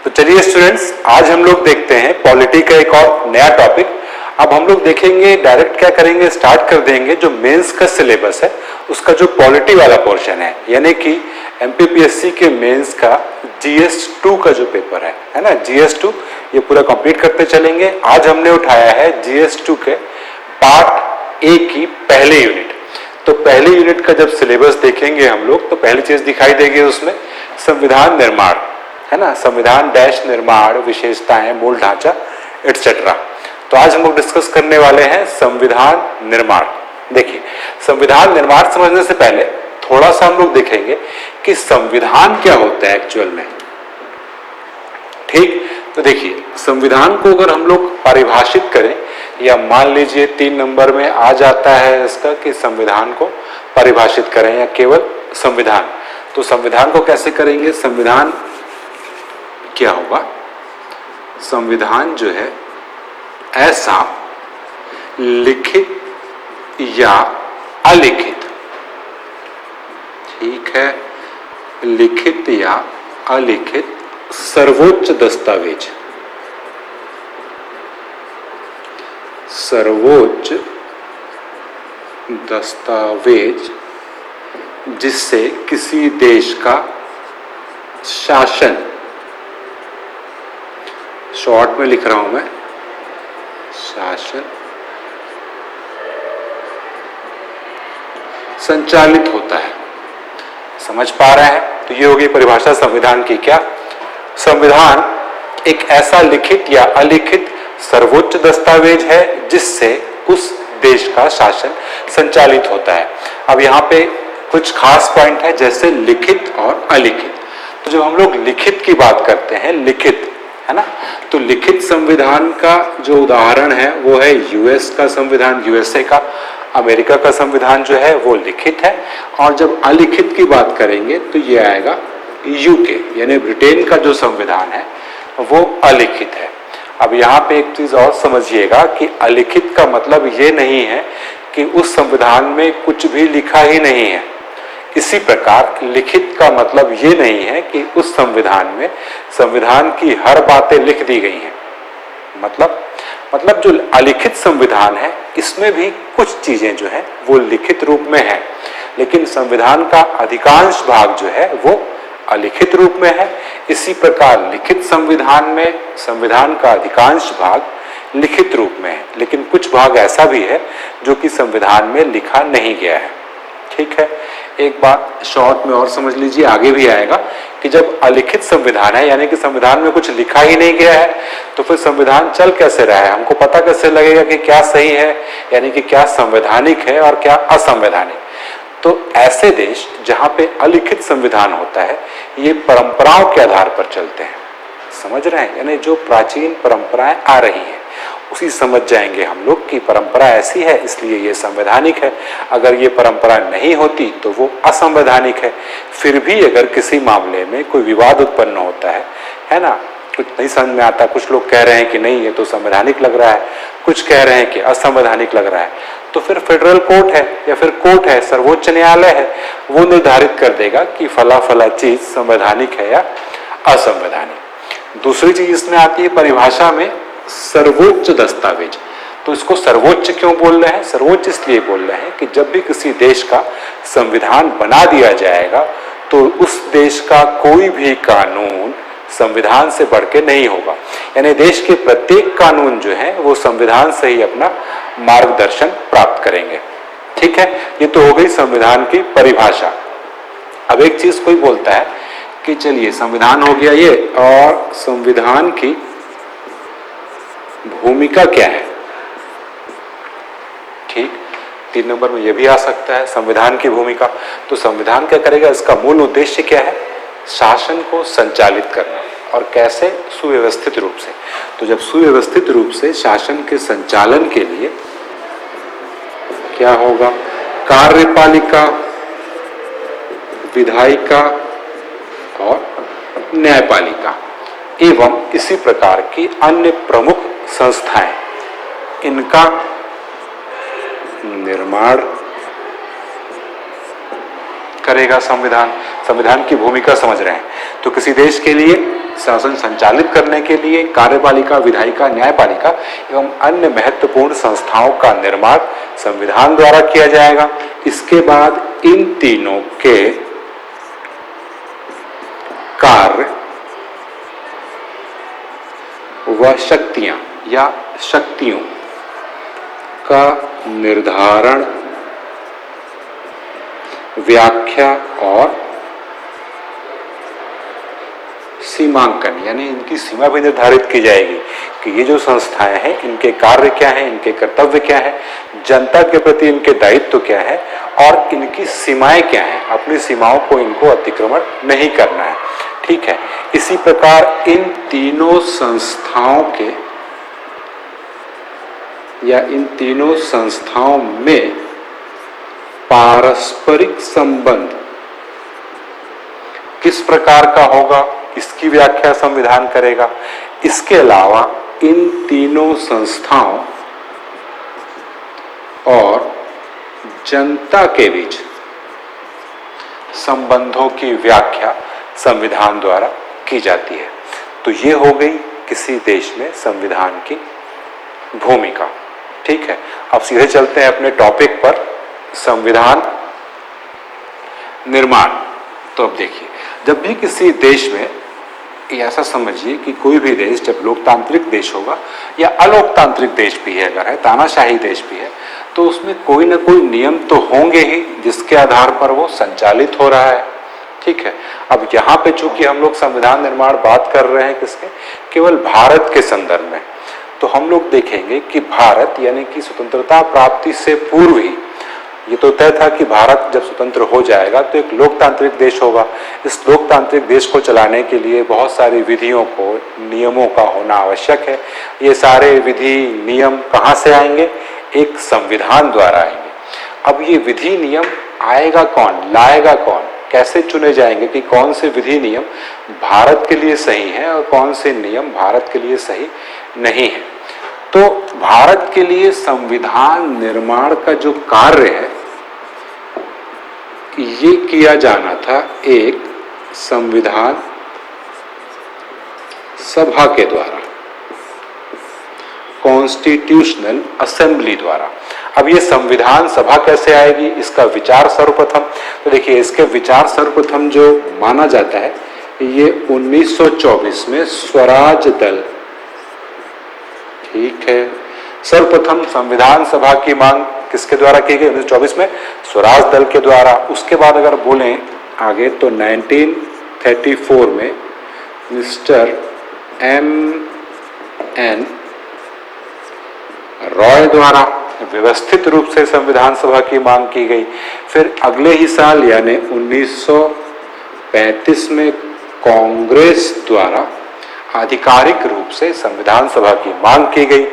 तो चलिए स्टूडेंट्स, आज हम लोग देखते हैं पॉलिटी का एक और नया टॉपिक। अब हम लोग देखेंगे, डायरेक्ट क्या करेंगे, स्टार्ट कर देंगे जो मेंस का सिलेबस है उसका जो पॉलिटी वाला पोर्शन है, यानी कि एमपीपीएससी के मेंस का GS2 का जो पेपर है ना, GS2 ये पूरा कंप्लीट करते चलेंगे। आज हमने उठाया है GS2 के पार्ट ए की पहले यूनिट। तो पहले यूनिट का जब सिलेबस देखेंगे हम लोग तो पहली चीज दिखाई देगी उसमें संविधान निर्माण, है ना, संविधान डैश निर्माण, विशेषताएं, मूल ढांचा एटसेट्रा। तो आज हम लोग डिस्कस करने वाले हैं संविधान निर्माण। देखिए, संविधान निर्माण समझने से पहले थोड़ा सा हम लोग देखेंगे कि संविधान क्या होता है एक्चुअल में। ठीक, तो देखिए, संविधान को अगर हम लोग परिभाषित करें, या मान लीजिए 3 नंबर में आ जाता है इसका कि संविधान को परिभाषित करें या केवल संविधान, तो संविधान को कैसे करेंगे? संविधान क्या होगा? संविधान जो है ऐसा लिखित या अलिखित, ठीक है, लिखित या अलिखित सर्वोच्च दस्तावेज, सर्वोच्च दस्तावेज जिससे किसी देश का शासन, शॉर्ट में लिख रहा हूं मैं, शासन संचालित होता है। समझ पा रहे हैं? तो ये होगी परिभाषा संविधान की। क्या? संविधान एक ऐसा लिखित या अलिखित सर्वोच्च दस्तावेज है जिससे उस देश का शासन संचालित होता है। अब यहाँ पे कुछ खास पॉइंट है, जैसे लिखित और अलिखित। तो जब हम लोग लिखित की बात करते हैं, लिखित, है ना, तो लिखित संविधान का जो उदाहरण है वो है यूएस का संविधान, यूएसए का, अमेरिका का संविधान जो है वो लिखित है। और जब अलिखित की बात करेंगे तो ये आएगा यूके, यानी ब्रिटेन का जो संविधान है वो अलिखित है। अब यहाँ पे एक चीज और समझिएगा कि अलिखित का मतलब ये नहीं है कि उस संविधान में कुछ भी लिखा ही नहीं है। इसी प्रकार लिखित का मतलब ये नहीं है कि उस संविधान में संविधान की हर बातें लिख दी गई हैं। मतलब जो अलिखित संविधान है इसमें भी कुछ चीजें जो है वो लिखित रूप में है, लेकिन संविधान का अधिकांश भाग जो है वो अलिखित रूप में है। इसी प्रकार लिखित संविधान में संविधान का अधिकांश भाग लिखित रूप में है, लेकिन कुछ भाग ऐसा भी है जो कि संविधान में लिखा नहीं गया है। ठीक है, एक बात शॉर्ट में और समझ लीजिए, आगे भी आएगा कि जब अलिखित संविधान है, यानी कि संविधान में कुछ लिखा ही नहीं गया है, तो फिर संविधान चल कैसे रहा है? हमको पता कैसे लगेगा कि क्या सही है, यानी कि क्या संवैधानिक है और क्या असंवैधानिक? तो ऐसे देश जहां पे अलिखित संविधान होता है, ये परंपराओं के आधार पर चलते हैं। समझ रहे हैं? यानी जो प्राचीन परंपराएं आ रही हैं उसी समझ जाएंगे हम लोग कि परंपरा ऐसी है इसलिए ये संवैधानिक है। अगर ये परंपरा नहीं होती तो वो असंवैधानिक है। फिर भी अगर किसी मामले में कोई विवाद उत्पन्न होता है ना, कुछ नहीं समझ में आता, कुछ लोग कह रहे हैं कि नहीं ये तो संवैधानिक लग रहा है, कुछ कह रहे हैं कि असंवैधानिक लग रहा है, तो फिर फेडरल कोर्ट है या फिर कोर्ट है, सर्वोच्च न्यायालय है, वो निर्धारित कर देगा कि फला फला चीज संवैधानिक है या असंवैधानिक। दूसरी चीज इसमें आती है परिभाषा में सर्वोच्च दस्तावेज। तो इसको सर्वोच्च क्यों बोल रहे हैं? सर्वोच्च इसलिए बोल रहे हैं कि जब भी किसी देश का संविधान बना दिया जाएगा तो उस देश का कोई भी कानून संविधान से बढ़ के नहीं होगा। यानी देश के प्रत्येक कानून जो है वो संविधान से ही अपना मार्गदर्शन प्राप्त करेंगे। ठीक है, ये तो हो गई संविधान की परिभाषा। अब एक चीज कोई बोलता है कि चलिए संविधान हो गया ये, और संविधान की भूमिका क्या है? ठीक, 3 नंबर में यह भी आ सकता है, संविधान की भूमिका। तो संविधान क्या करेगा? इसका मूल उद्देश्य क्या है? शासन को संचालित करना। और कैसे? सुव्यवस्थित रूप से। तो जब सुव्यवस्थित रूप से शासन के संचालन के लिए क्या होगा? कार्यपालिका, विधायिका और न्यायपालिका एवं इसी प्रकार की अन्य प्रमुख संस्थाएं, इनका निर्माण करेगा संविधान। संविधान की भूमिका समझ रहे हैं? तो किसी देश के लिए शासन संचालित करने के लिए कार्यपालिका, विधायिका, न्यायपालिका एवं अन्य महत्वपूर्ण संस्थाओं का निर्माण संविधान द्वारा किया जाएगा। इसके बाद इन तीनों के कार्य व शक्तियां या शक्तियों का निर्धारण, व्याख्या और सीमांकन यानी इनकी सीमा भी निर्धारित की जाएगी कि ये जो संस्थाएं हैं इनके कार्य क्या हैं, इनके कर्तव्य क्या है, जनता के प्रति इनके दायित्व क्या है और इनकी सीमाएं क्या हैं। अपनी सीमाओं को इनको अतिक्रमण नहीं करना है। ठीक है। इसी प्रकार इन तीनों संस्थाओं के या इन तीनों संस्थाओं में पारस्परिक संबंध किस प्रकार का होगा, इसकी व्याख्या संविधान करेगा। इसके अलावा इन तीनों संस्थाओं और जनता के बीच संबंधों की व्याख्या संविधान द्वारा की जाती है। तो ये हो गई किसी देश में संविधान की भूमिका। ठीक है। अब सीधे चलते हैं अपने टॉपिक पर, संविधान निर्माण। तो अब देखिए, जब भी किसी देश में, ऐसा समझिए कि कोई भी देश जब लोकतांत्रिक देश होगा या अलोकतांत्रिक देश भी है, अगर है तानाशाही देश भी है, तो उसमें कोई ना कोई नियम तो होंगे ही जिसके आधार पर वो संचालित हो रहा है। ठीक है। अब यहाँ पे चूंकि हम लोग संविधान निर्माण बात कर रहे हैं किसके, केवल भारत के संदर्भ में, तो हम लोग देखेंगे कि भारत यानी कि स्वतंत्रता प्राप्ति से पूर्व ही ये तो तय था कि भारत जब स्वतंत्र हो जाएगा तो एक लोकतांत्रिक देश होगा। इस लोकतांत्रिक देश को चलाने के लिए बहुत सारी विधियों को, नियमों का होना आवश्यक है। ये सारे विधि नियम कहाँ से आएंगे? एक संविधान द्वारा आएंगे। अब ये विधि नियम आएगा कौन, लाएगा कौन, कैसे चुने जाएंगे कि कौन से विधि नियम भारत के लिए सही है और कौन से नियम भारत के लिए सही नहीं है? तो भारत के लिए संविधान निर्माण का जो कार्य है ये किया जाना था एक संविधान सभा के द्वारा, कॉन्स्टिट्यूशनल असेंबली द्वारा। अब ये संविधान सभा कैसे आएगी, इसका विचार सर्वप्रथम, तो देखिए इसके विचार सर्वप्रथम जो माना जाता है ये 1924 में स्वराज दल, ठीक है, सर्वप्रथम संविधान सभा की मांग किसके द्वारा की गई? 1924 में स्वराज दल के द्वारा। उसके बाद अगर बोलें आगे तो 1934 में मिस्टर M.N. रॉय द्वारा व्यवस्थित रूप से संविधान सभा की मांग की गई। फिर अगले ही साल यानी 1935 में कांग्रेस द्वारा आधिकारिक रूप से संविधान सभा की मांग की गई।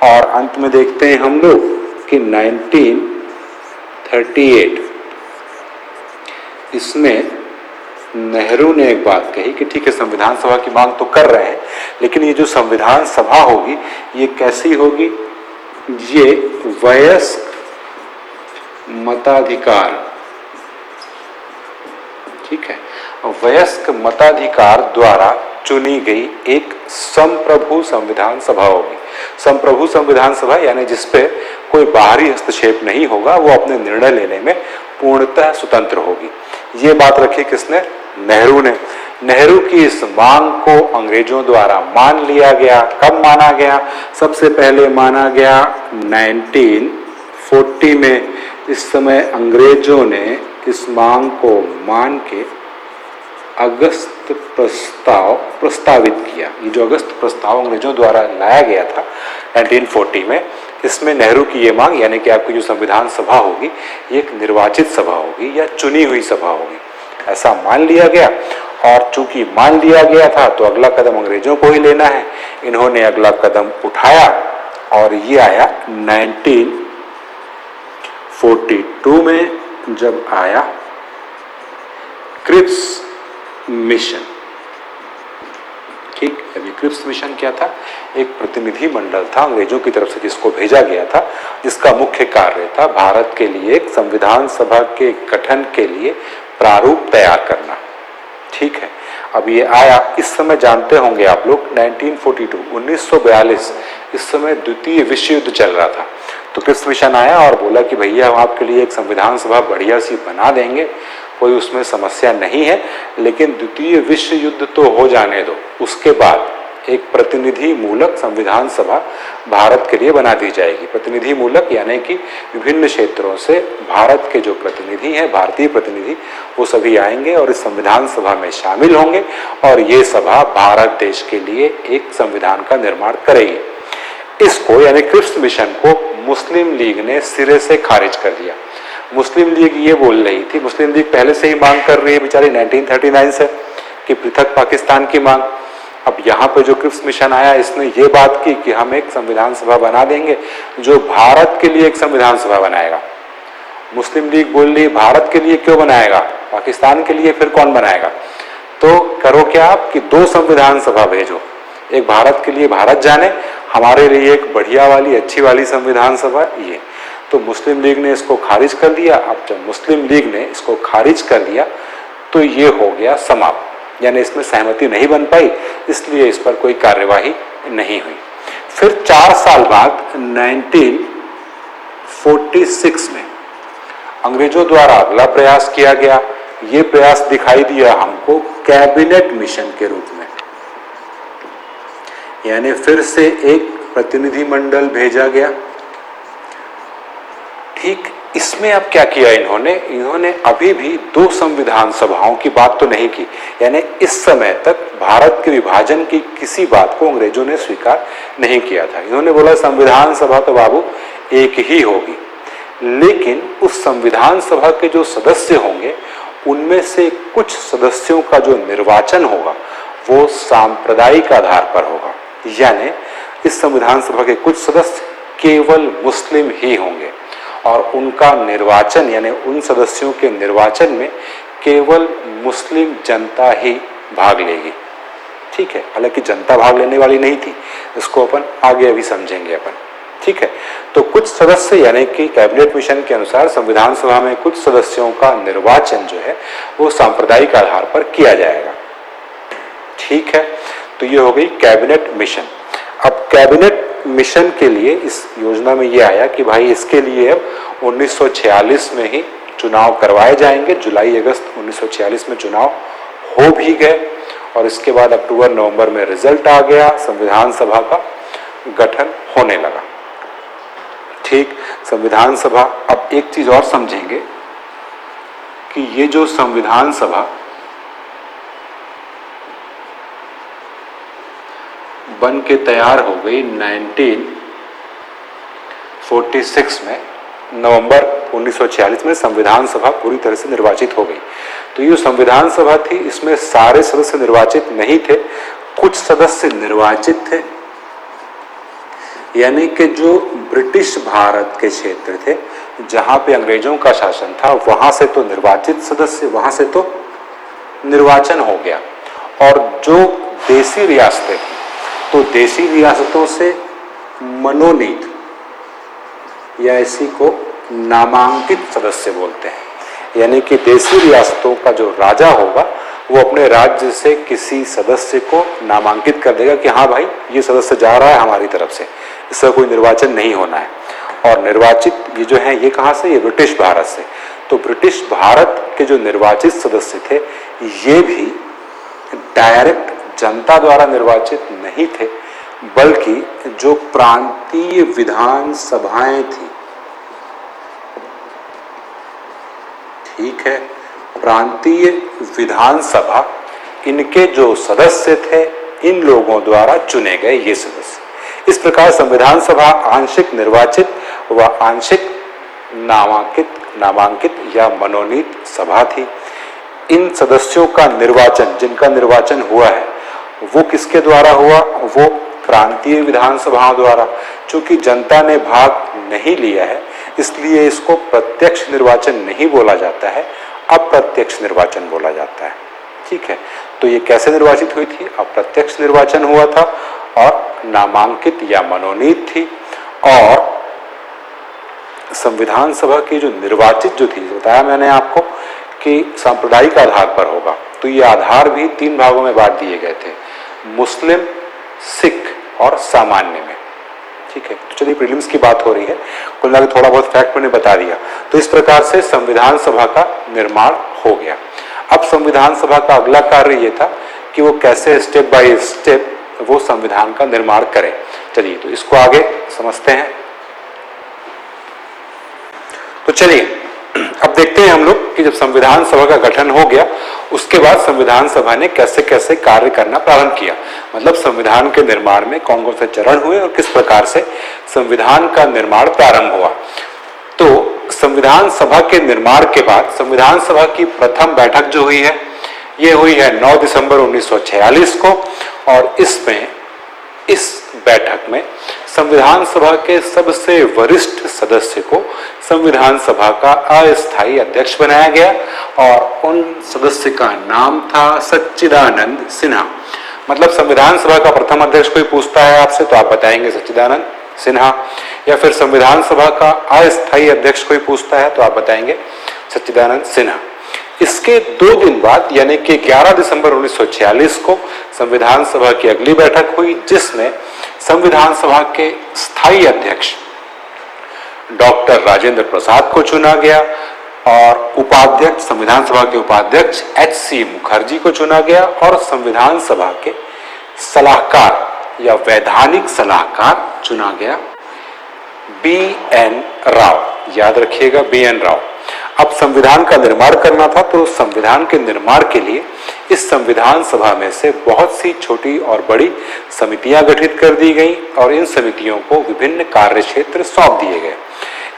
और अंत में देखते हैं हम लोग कि 1938 इसमें नेहरू ने एक बात कही कि ठीक है संविधान सभा की मांग तो कर रहे हैं, लेकिन ये जो संविधान सभा होगी ये कैसी होगी? ये वयस्क मताधिकार, ठीक है, वयस्क मताधिकार द्वारा चुनी गई एक संप्रभु संविधान सभा होगी। संप्रभु संविधान सभा यानी जिसपे कोई बाहरी हस्तक्षेप नहीं होगा, वो अपने निर्णय लेने में पूर्णतः स्वतंत्र होगी। ये बात रखी किसने? नेहरू ने। नेहरू की इस मांग को अंग्रेजों द्वारा मान लिया गया। कब माना गया? सबसे पहले माना गया 1940 में। इस समय अंग्रेजों ने इस मांग को मान के अगस्त प्रस्ताव प्रस्तावित किया। ये जो अगस्त प्रस्ताव अंग्रेजों द्वारा लाया गया था 1940 में, इसमें नेहरू की ये मांग यानी कि आपकी जो संविधान सभा होगी ये एक निर्वाचित सभा होगी या चुनी हुई सभा होगी, ऐसा मान लिया गया। और चूंकि मान लिया गया था तो अगला कदम अंग्रेजों को ही लेना है। इन्होंने अगला कदम उठाया और ये आया 1942 में, जब आया क्रिप्स मिशन। ठीक, अभी क्रिप्स मिशन क्या था? एक प्रतिनिधि मंडल था अंग्रेजों की तरफ से जिसको भेजा गया था, जिसका मुख्य कार्य था भारत के लिए एक संविधान सभा के गठन के लिए प्रारूप तैयार करना। ठीक है। अब ये आया, इस समय जानते होंगे आप लोग 1942 1942, इस समय द्वितीय विश्व युद्ध चल रहा था। तो क्रिप्स मिशन आया और बोला कि भैया हम आपके लिए एक संविधान सभा बढ़िया सी बना देंगे, कोई उसमें समस्या नहीं है, लेकिन द्वितीय विश्व युद्ध तो हो जाने दो, उसके बाद एक प्रतिनिधि मूलक संविधान सभा भारत के लिए बना दी जाएगी। प्रतिनिधि मूलक यानी कि विभिन्न क्षेत्रों से भारत के जो प्रतिनिधि हैं, भारतीय प्रतिनिधि, वो सभी आएंगे और इस संविधान सभा में शामिल होंगे और ये सभा भारत देश के लिए एक संविधान का निर्माण करेगी। इसको यानी क्रिप्स मिशन को मुस्लिम लीग ने सिरे से खारिज कर दिया। मुस्लिम लीग ये बोल रही थी, मुस्लिम लीग पहले से ही मांग कर रही है बेचारी 1939 से कि पृथक पाकिस्तान की मांग। अब यहाँ पे जो क्रिप्स मिशन आया, इसने ये बात की कि हम एक संविधान सभा बना देंगे जो भारत के लिए एक संविधान सभा बनाएगा। मुस्लिम लीग बोल रही भारत के लिए क्यों बनाएगा, पाकिस्तान के लिए फिर कौन बनाएगा। तो करो क्या आप कि दो संविधान सभा भेजो, एक भारत के लिए भारत जाने, हमारे लिए एक बढ़िया वाली अच्छी वाली संविधान सभा ये। तो मुस्लिम लीग ने इसको खारिज कर दिया। अब जब मुस्लिम लीग ने इसको खारिज कर दिया तो ये हो गया समाप्त, यानी इसमें सहमति नहीं बन पाई, इसलिए इस पर कोई कार्यवाही नहीं हुई। फिर 4 साल बाद 1946 में अंग्रेजों द्वारा अगला प्रयास किया गया। ये प्रयास दिखाई दिया हमको कैबिनेट मिशन के रूप में, यानी फिर से एक प्रतिनिधि मंडल भेजा गया। ठीक इसमें अब क्या किया इन्होंने अभी भी दो संविधान सभाओं की बात तो नहीं की, यानी इस समय तक भारत के विभाजन की किसी बात को अंग्रेजों ने स्वीकार नहीं किया था। इन्होंने बोला संविधान सभा तो बाबू एक ही होगी, लेकिन उस संविधान सभा के जो सदस्य होंगे उनमें से कुछ सदस्यों का जो निर्वाचन होगा वो सांप्रदायिक आधार पर होगा, यानी इस संविधान सभा के कुछ सदस्य केवल मुस्लिम ही होंगे और उनका निर्वाचन यानी उन सदस्यों के निर्वाचन में केवल मुस्लिम जनता ही भाग लेगी। ठीक है, हालांकि जनता भाग लेने वाली नहीं थी, इसको अपन आगे अभी समझेंगे अपन। ठीक है, तो कुछ सदस्य यानी कि कैबिनेट मिशन के अनुसार संविधान सभा में कुछ सदस्यों का निर्वाचन जो है वो सांप्रदायिक आधार पर किया जाएगा। ठीक है, तो ये हो गई कैबिनेट मिशन। अब कैबिनेट मिशन के लिए इस योजना में ये आया कि भाई इसके लिए अब 1946 में ही चुनाव करवाए जाएंगे। जुलाई अगस्त 1946 में चुनाव हो भी गए और इसके बाद अक्टूबर नवंबर में रिजल्ट आ गया, संविधान सभा का गठन होने लगा। ठीक, संविधान सभा, अब एक चीज और समझेंगे कि ये जो संविधान सभा बन के तैयार हो गई 1946 में, नवंबर 1946 में संविधान सभा पूरी तरह से निर्वाचित हो गई। तो ये संविधान सभा थी, इसमें सारे सदस्य निर्वाचित नहीं थे, कुछ सदस्य निर्वाचित थे, यानी कि जो ब्रिटिश भारत के क्षेत्र थे जहां पे अंग्रेजों का शासन था वहां से तो निर्वाचित सदस्य, वहां से तो निर्वाचन हो गया। और जो देसी रियासतें थी तो देसी रियासतों से मनोनीत या इसी को नामांकित सदस्य बोलते हैं, यानी कि देसी रियासतों का जो राजा होगा वो अपने राज्य से किसी सदस्य को नामांकित कर देगा कि हाँ भाई ये सदस्य जा रहा है हमारी तरफ से, इसका कोई निर्वाचन नहीं होना है। और निर्वाचित ये जो है ये कहाँ से, ये ब्रिटिश भारत से। तो ब्रिटिश भारत के जो निर्वाचित सदस्य थे ये भी डायरेक्ट जनता द्वारा निर्वाचित नहीं थे, बल्कि जो प्रांतीय विधान सभाएं थी, ठीक है, प्रांतीय विधान सभा, इनके जो सदस्य थे इन लोगों द्वारा चुने गए ये सदस्य। इस प्रकार संविधान सभा आंशिक निर्वाचित व आंशिक नामांकित या मनोनीत सभा थी। इन सदस्यों का निर्वाचन, जिनका निर्वाचन हुआ है वो किसके द्वारा हुआ, वो प्रांतीय विधानसभाओं द्वारा। चूंकि जनता ने भाग नहीं लिया है इसलिए इसको प्रत्यक्ष निर्वाचन नहीं बोला जाता है, अप्रत्यक्ष निर्वाचन बोला जाता है। ठीक है, तो ये कैसे निर्वाचित हुई थी, अप्रत्यक्ष निर्वाचन हुआ था और नामांकित या मनोनीत थी। और संविधान सभा की जो निर्वाचित जो थी, बताया मैंने आपको कि सांप्रदायिक आधार पर होगा, तो ये आधार भी 3 भागों में बांट दिए गए थे, मुस्लिम, सिख और सामान्य में। ठीक है, तो चलिए प्रीलिम्स की बात हो रही है, कुल मिलाकर थोड़ा बहुत फैक्ट मैंने बता दिया। तो इस प्रकार से संविधान सभा का निर्माण हो गया। अब संविधान सभा का अगला कार्य ये था कि वो कैसे स्टेप बाय स्टेप वो संविधान का निर्माण करें। चलिए तो इसको आगे समझते हैं। तो चलिए अब देखते हैं हम लोग कि जब संविधान सभा का गठन हो गया उसके बाद संविधान सभा ने कैसे कैसे कार्य करना प्रारंभ किया, मतलब संविधान के निर्माण में कौन कौन से चरण हुए और किस प्रकार से संविधान का निर्माण प्रारंभ हुआ। तो संविधान सभा के निर्माण के बाद संविधान सभा की प्रथम बैठक जो हुई है ये हुई है 9 दिसंबर 1946 को, और इसमें इस बैठक में संविधान सभा के सबसे वरिष्ठ सदस्य को संविधान सभा का अस्थायी अध्यक्ष बनाया गया और उन सदस्य का नाम था सच्चिदानंद सिन्हा। मतलब संविधान सभा का प्रथम अध्यक्ष कोई पूछता है आपसे तो आप बताएंगे सच्चिदानंद सिन्हा, या फिर संविधान सभा का अस्थायी अध्यक्ष कोई पूछता है तो आप बताएंगे सच्चिदानंद सिन्हा। इसके 2 दिन बाद यानी कि 11 दिसंबर 1946 को संविधान सभा की अगली बैठक हुई जिसमें संविधान सभा के स्थायी अध्यक्ष डॉक्टर राजेंद्र प्रसाद को चुना गया और उपाध्यक्ष संविधान सभा के उपाध्यक्ष H.C. मुखर्जी को चुना गया और संविधान सभा के सलाहकार या वैधानिक सलाहकार चुना गया B.N. राव। याद रखिएगा B.N. राव। अब संविधान का निर्माण करना था तो संविधान के निर्माण के लिए इस संविधान सभा में से बहुत सी छोटी और बड़ी समितियां गठित कर दी गई और इन समितियों को विभिन्न कार्य क्षेत्र सौंप दिए गए।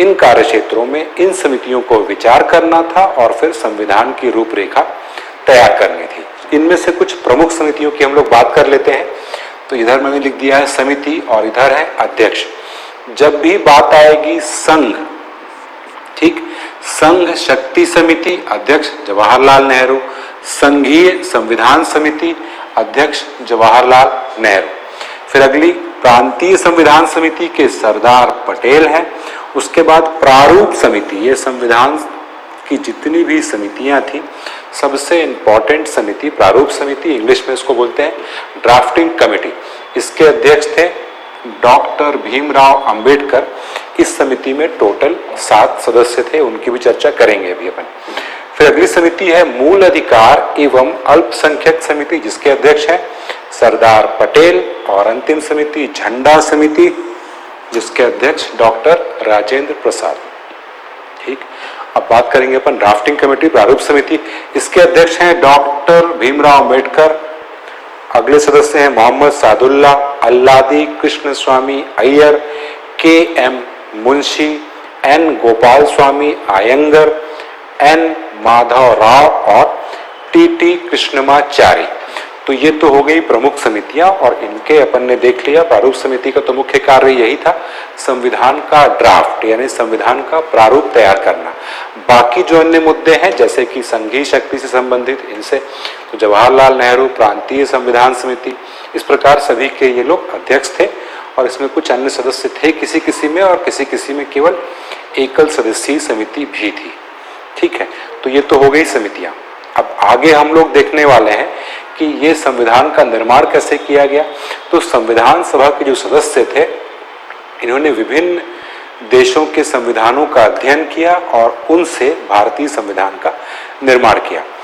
इन कार्य क्षेत्रों में इन समितियों को विचार करना था और फिर संविधान की रूपरेखा तैयार करनी थी। इनमें से कुछ प्रमुख समितियों की हम लोग बात कर लेते हैं। तो इधर मैंने लिख दिया है समिति और इधर है अध्यक्ष। जब भी बात आएगी संघ, ठीक, संघ शक्ति समिति अध्यक्ष जवाहरलाल नेहरू, संघीय संविधान समिति अध्यक्ष जवाहरलाल नेहरू। फिर अगली प्रांतीय संविधान समिति के सरदार पटेल हैं। उसके बाद प्रारूप समिति, ये संविधान की जितनी भी समितियां थी सबसे इंपॉर्टेंट समिति प्रारूप समिति, इंग्लिश में इसको बोलते हैं ड्राफ्टिंग कमेटी। इसके अध्यक्ष थे डॉक्टर भीमराव अंबेडकर। इस समिति में टोटल 7 सदस्य थे, उनकी भी चर्चा करेंगे अभी अपन। फिर अगली समिति है मूल अधिकार एवं अल्पसंख्यक समिति जिसके अध्यक्ष हैं सरदार पटेल, और अंतिम समिति झंडा समिति जिसके अध्यक्ष डॉक्टर राजेंद्र प्रसाद। ठीक, अब बात करेंगे अपन ड्राफ्टिंग कमेटी प्रारूप समिति। इसके अध्यक्ष हैं डॉक्टर भीमराव अंबेडकर। अगले सदस्य हैं मोहम्मद सादुल्ला, अल्लादी कृष्ण स्वामी Iyer, KM. Munshi, N. Gopal Swami Iyengar, N. Madhav Rao और टी.टी. कृष्णमाचारी। तो ये तो हो गई प्रमुख समितियां और इनके अपन ने देख लिया। प्रारूप समिति का तो मुख्य कार्य यही था संविधान का ड्राफ्ट यानी संविधान का प्रारूप तैयार करना। बाकी जो अन्य मुद्दे हैं जैसे कि संघीय शक्ति से संबंधित, इनसे तो जवाहरलाल नेहरू, प्रांतीय संविधान समिति, इस प्रकार सभी के ये लोग अध्यक्ष थे और इसमें कुछ अन्य सदस्य थे किसी किसी में, और किसी किसी में केवल एकल सदस्यीय समिति भी थी। ठीक है, तो ये तो हो गई समितियां। अब आगे हम लोग देखने वाले हैं कि ये संविधान का निर्माण कैसे किया गया। तो संविधान सभा के जो सदस्य थे इन्होंने विभिन्न देशों के संविधानों का अध्ययन किया और उनसे भारतीय संविधान का निर्माण किया।